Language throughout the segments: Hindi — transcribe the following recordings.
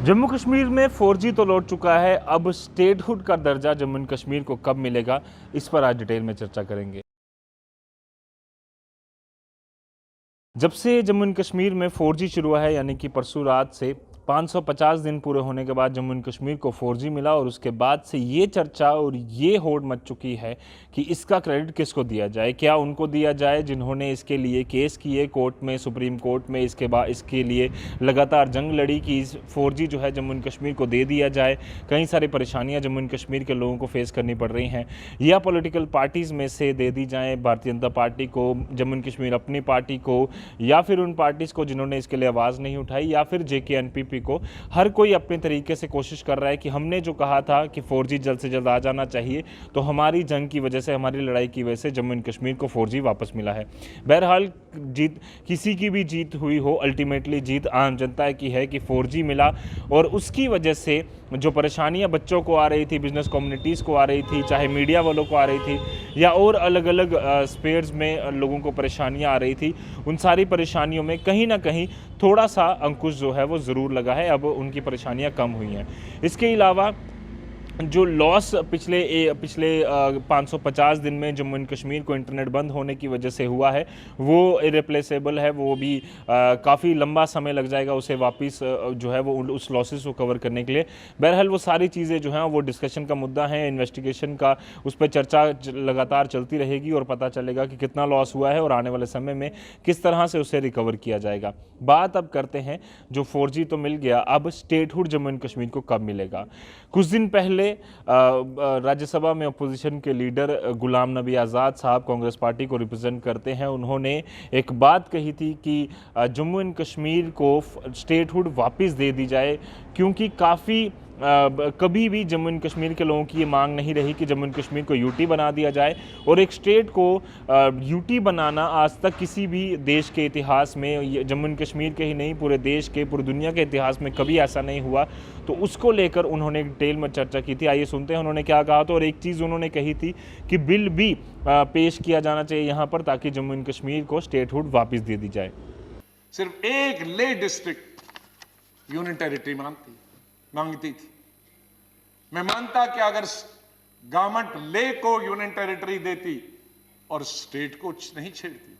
जम्मू कश्मीर में 4G तो लौट चुका है। अब स्टेटहुड का दर्जा जम्मू एंड कश्मीर को कब मिलेगा, इस पर आज डिटेल में चर्चा करेंगे। जब से जम्मू एंड कश्मीर में 4G शुरू हुआ है, यानी कि परसों रात से 550 दिन पूरे होने के बाद जम्मू एंड कश्मीर को 4G मिला और उसके बाद से ये चर्चा और ये होड़ मच चुकी है कि इसका क्रेडिट किसको दिया जाए। क्या उनको दिया जाए जिन्होंने इसके लिए केस किए कोर्ट में, सुप्रीम कोर्ट में, इसके बाद इसके लिए लगातार जंग लड़ी कि 4G जो है जम्मू एंड कश्मीर को दे दिया जाए। कई सारी परेशानियां जम्मू एंड कश्मीर के लोगों को फेस करनी पड़ रही हैं। या पॉलिटिकल पार्टीज़ में से दे दी जाए, भारतीय जनता पार्टी को, जम्मू एंड कश्मीर अपनी पार्टी को, या फिर उन पार्टीज़ को जिन्होंने इसके लिए आवाज़ नहीं उठाई, या फिर JKNPP को। हर कोई अपने तरीके से कोशिश कर रहा है कि हमने जो कहा था कि 4G जल्द से जल्द आ जाना चाहिए, तो हमारी जंग की वजह से, हमारी लड़ाई की वजह से जम्मू एंड कश्मीर को 4G वापस मिला है। बहरहाल जीत किसी की भी जीत हुई हो, अल्टीमेटली जीत आम जनता की है कि 4G मिला। और उसकी वजह से जो परेशानियां बच्चों को आ रही थी, बिजनेस कम्युनिटीज़ को आ रही थी, चाहे मीडिया वालों को आ रही थी, या और अलग अलग स्पेयर्स में लोगों को परेशानियां आ रही थी, उन सारी परेशानियों में कहीं ना कहीं थोड़ा सा अंकुश जो है वो ज़रूर लगा है। अब उनकी परेशानियां कम हुई हैं। इसके अलावा जो लॉस पिछले 550 दिन में जम्मू एंड कश्मीर को इंटरनेट बंद होने की वजह से हुआ है, वो इरिप्लेसेबल है। वो भी काफ़ी लंबा समय लग जाएगा उसे वापस जो है वो उस लॉसेस को कवर करने के लिए। बहरहाल वो सारी चीज़ें जो हैं वो डिस्कशन का मुद्दा है, इन्वेस्टिगेशन का, उस पर चर्चा लगातार चलती रहेगी और पता चलेगा कि कितना लॉस हुआ है और आने वाले समय में किस तरह से उसे रिकवर किया जाएगा। बात अब करते हैं, जो 4G तो मिल गया, अब स्टेटहुड जम्मू एंड कश्मीर को कब मिलेगा। कुछ दिन पहले राज्यसभा में अपोजिशन के लीडर गुलाम नबी आज़ाद साहब, कांग्रेस पार्टी को रिप्रेजेंट करते हैं, उन्होंने एक बात कही थी कि जम्मू एंड कश्मीर को स्टेटहुड वापस दे दी जाए, क्योंकि काफ़ी कभी भी जम्मू एंड कश्मीर के लोगों की ये मांग नहीं रही कि जम्मू एंड कश्मीर को यूटी बना दिया जाए। और एक स्टेट को यूटी बनाना आज तक किसी भी देश के इतिहास में, जम्मू एंड कश्मीर के ही नहीं, पूरे देश के, पूरी दुनिया के इतिहास में कभी ऐसा नहीं हुआ। तो उसको लेकर उन्होंने डिटेल में चर्चा की थी। आइए सुनते हैं उन्होंने क्या कहा था। और एक चीज़ उन्होंने कही थी कि बिल भी पेश किया जाना चाहिए यहाँ पर, ताकि जम्मू एंड कश्मीर को स्टेटहुड वापस दे दी जाए। सिर्फ एक ले डिस्ट्रिक्ट यूनियन टेरिटरी मांगती थी। मैं मानता कि अगर गवर्नमेंट ले को यूनियन टेरिटरी देती और स्टेट को नहीं छेड़ती,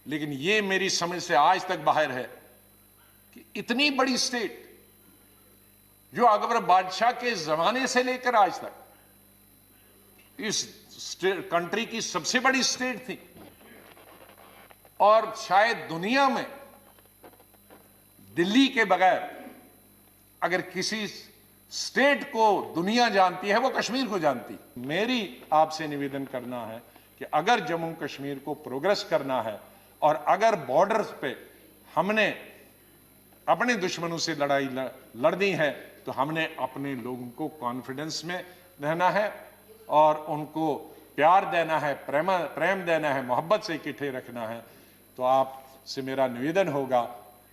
लेकिन ये मेरी समझ से आज तक बाहर है कि इतनी बड़ी स्टेट जो अकबर बादशाह के जमाने से लेकर आज तक इस कंट्री की सबसे बड़ी स्टेट थी, और शायद दुनिया में दिल्ली के बगैर अगर किसी स्टेट को दुनिया जानती है, वो कश्मीर को जानती। मेरी आपसे निवेदन करना है कि अगर जम्मू कश्मीर को प्रोग्रेस करना है और अगर बॉर्डर्स पे हमने अपने दुश्मनों से लड़ाई लड़नी है, तो हमने अपने लोगों को कॉन्फिडेंस में रहना है और उनको प्यार देना है, प्रेम देना है, मोहब्बत से इकट्ठे रखना है। तो आपसे मेरा निवेदन होगा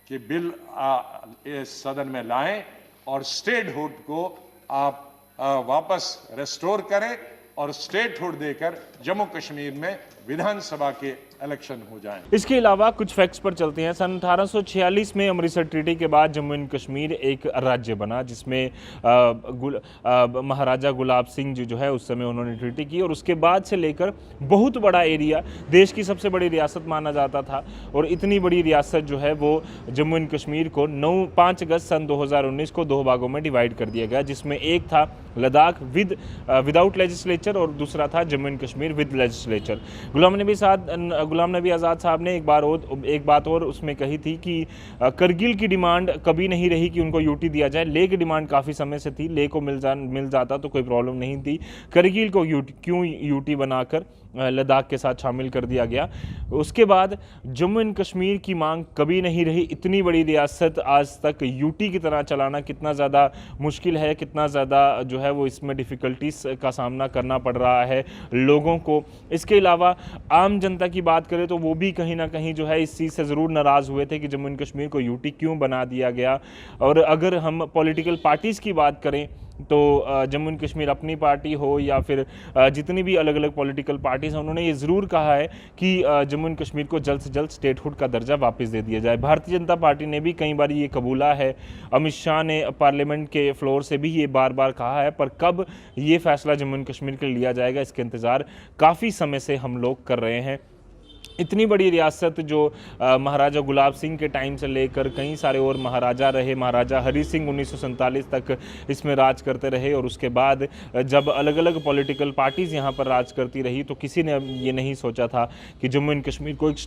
कि बिल इस सदन में लाएं और स्टेटहुड को आप वापस रेस्टोर करें और स्टेटहुड देकर जम्मू कश्मीर में विधानसभा के इलेक्शन हो जाएं। इसके अलावा कुछ फैक्ट्स पर चलते हैं। सन 1846 में अमृतसर ट्रीटी के बाद जम्मू एंड कश्मीर एक राज्य बना, जिसमें महाराजा गुलाब सिंह जी जो है उस समय उन्होंने ट्रीटी की, और उसके बाद से लेकर बहुत बड़ा एरिया, देश की सबसे बड़ी रियासत माना जाता था। और इतनी बड़ी रियासत जो है वो जम्मू एंड कश्मीर को 5 अगस्त सन 2019 को 2 भागों में डिवाइड कर दिया गया, जिसमें एक था लद्दाख विदाउट लेजिस्लेचर और दूसरा था Jammu and Kashmir with legislature. Ghulam Nabi Azad साहब ने एक बात और उसमें कही थी कि करगिल की डिमांड कभी नहीं रही कि उनको यूटी दिया जाए। ले की डिमांड काफ़ी समय से थी, ले को मिल जाता तो कोई प्रॉब्लम नहीं थी। करगिल को क्यों यूटी बनाकर लद्दाख के साथ शामिल कर दिया गया। उसके बाद जम्मू एंड कश्मीर की मांग कभी नहीं रही। इतनी बड़ी रियासत आज तक यूटी की तरह चलाना कितना ज़्यादा मुश्किल है, कितना ज़्यादा जो है वो इसमें डिफ़िकल्टीज का सामना करना पड़ रहा है लोगों को। इसके अलावा आम जनता की बात करें तो वो भी कहीं ना कहीं जो है इस चीज़ से ज़रूर नाराज़ हुए थे कि जम्मू एंड कश्मीर को यूटी क्यों बना दिया गया। और अगर हम पॉलिटिकल पार्टीज़ की बात करें तो जम्मू एंड कश्मीर अपनी पार्टी हो या फिर जितनी भी अलग अलग पॉलिटिकल पार्टीज हैं, उन्होंने ये ज़रूर कहा है कि जम्मू एंड कश्मीर को जल्द से जल्द स्टेटहुड का दर्जा वापस दे दिया जाए। भारतीय जनता पार्टी ने भी कई बार ये कबूला है, अमित शाह ने पार्लियामेंट के फ्लोर से भी ये बार बार कहा है, पर कब ये फैसला जम्मू एंड कश्मीर के लिए लिया जाएगा इसके इंतज़ार काफ़ी समय से हम लोग कर रहे हैं। इतनी बड़ी रियासत जो महाराजा गुलाब सिंह के टाइम से लेकर कई सारे और महाराजा रहे, महाराजा हरी सिंह 1947 तक इसमें राज करते रहे, और उसके बाद जब अलग अलग पॉलिटिकल पार्टीज़ यहाँ पर राज करती रही तो किसी ने ये नहीं सोचा था कि जम्मू एंड कश्मीर को एक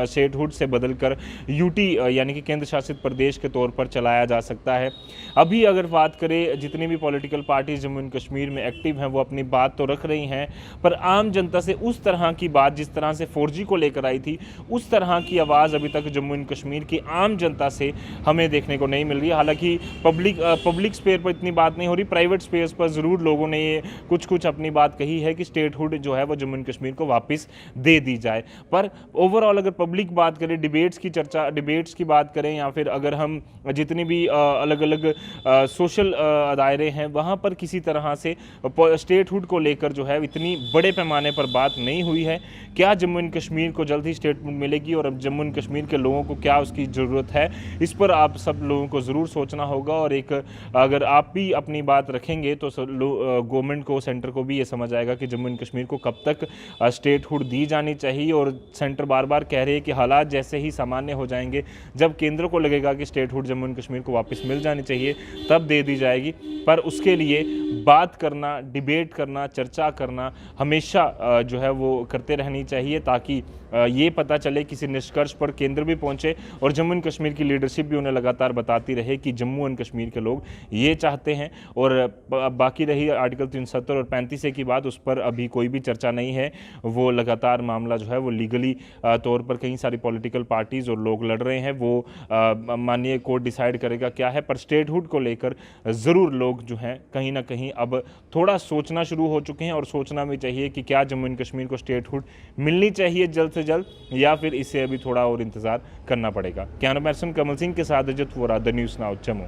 स्टेटहुड से बदलकर यूटी यानी कि केंद्र शासित प्रदेश के तौर पर चलाया जा सकता है। अभी अगर बात करें, जितनी भी political parties Jammu and Kashmir में एक्टिव हैं वो अपनी बात तो रख रही हैं, पर आम जनता से उस तरह की बात जिस तरह से 4G को लेकर आई थी उस तरह की आवाज़ अभी तक जम्मू एंड कश्मीर की आम जनता से हमें देखने को नहीं मिल रही है। हालांकि पब्लिक स्पेयर पर इतनी बात नहीं हो रही, प्राइवेट स्पेयर्स पर ज़रूर लोगों ने ये कुछ अपनी बात कही है कि स्टेटहुड जो है वो जम्मू एंड कश्मीर को वापस दे दी जाए। पर ओवरऑल अगर पब्लिक बात करें, डिबेट्स की बात करें, या फिर अगर हम जितनी भी अलग अलग सोशल दायरे हैं वहाँ पर किसी तरह से स्टेटहुड को लेकर जो है इतनी बड़े पैमाने पर बात नहीं हुई है। क्या जम्मू एंड कश्मीर को जल्द ही स्टेटहुड मिलेगी और अब जम्मू एंड कश्मीर के लोगों को क्या उसकी ज़रूरत है, इस पर आप सब लोगों को ज़रूर सोचना होगा। और एक अगर आप भी अपनी बात रखेंगे तो गवर्नमेंट को, सेंटर को भी ये समझ आएगा कि जम्मू एंड कश्मीर को कब तक स्टेटहुड दी जानी चाहिए। और सेंटर बार बार कह रहे हैं कि हालात जैसे ही सामान्य हो जाएंगे, जब केंद्र को लगेगा कि स्टेटहुड जम्मू एंड कश्मीर को वापस मिल जानी चाहिए, तब दे दी जाएगी। पर उसके लिए बात करना, डिबेट करना, चर्चा करना हमेशा जो है वो करते रहनी चाहिए, ताकि ये पता चले, किसी निष्कर्ष पर केंद्र भी पहुंचे और जम्मू एंड कश्मीर की लीडरशिप भी उन्हें लगातार बताती रहे कि जम्मू एंड कश्मीर के लोग ये चाहते हैं। और बाकी रही आर्टिकल 370 और 35 की बात, उस पर अभी कोई भी चर्चा नहीं है। वो लगातार मामला जो है वो लीगली तौर पर कई सारी पॉलिटिकल पार्टीज़ और लोग लड़ रहे हैं, वो माननीय कोर्ट डिसाइड करेगा क्या है। पर स्टेटहुड को लेकर ज़रूर लोग जो हैं कहीं ना कहीं अब थोड़ा सोचना शुरू हो चुके हैं, और सोचना भी चाहिए कि क्या जम्मू एंड कश्मीर को स्टेटहुड मिलनी चाहिए जल्द से जल्द, या फिर इसे अभी थोड़ा और इंतजार करना पड़ेगा। कैमरा पर्सन कमल सिंह के साथ Ajit Vora, the news now, Jammu.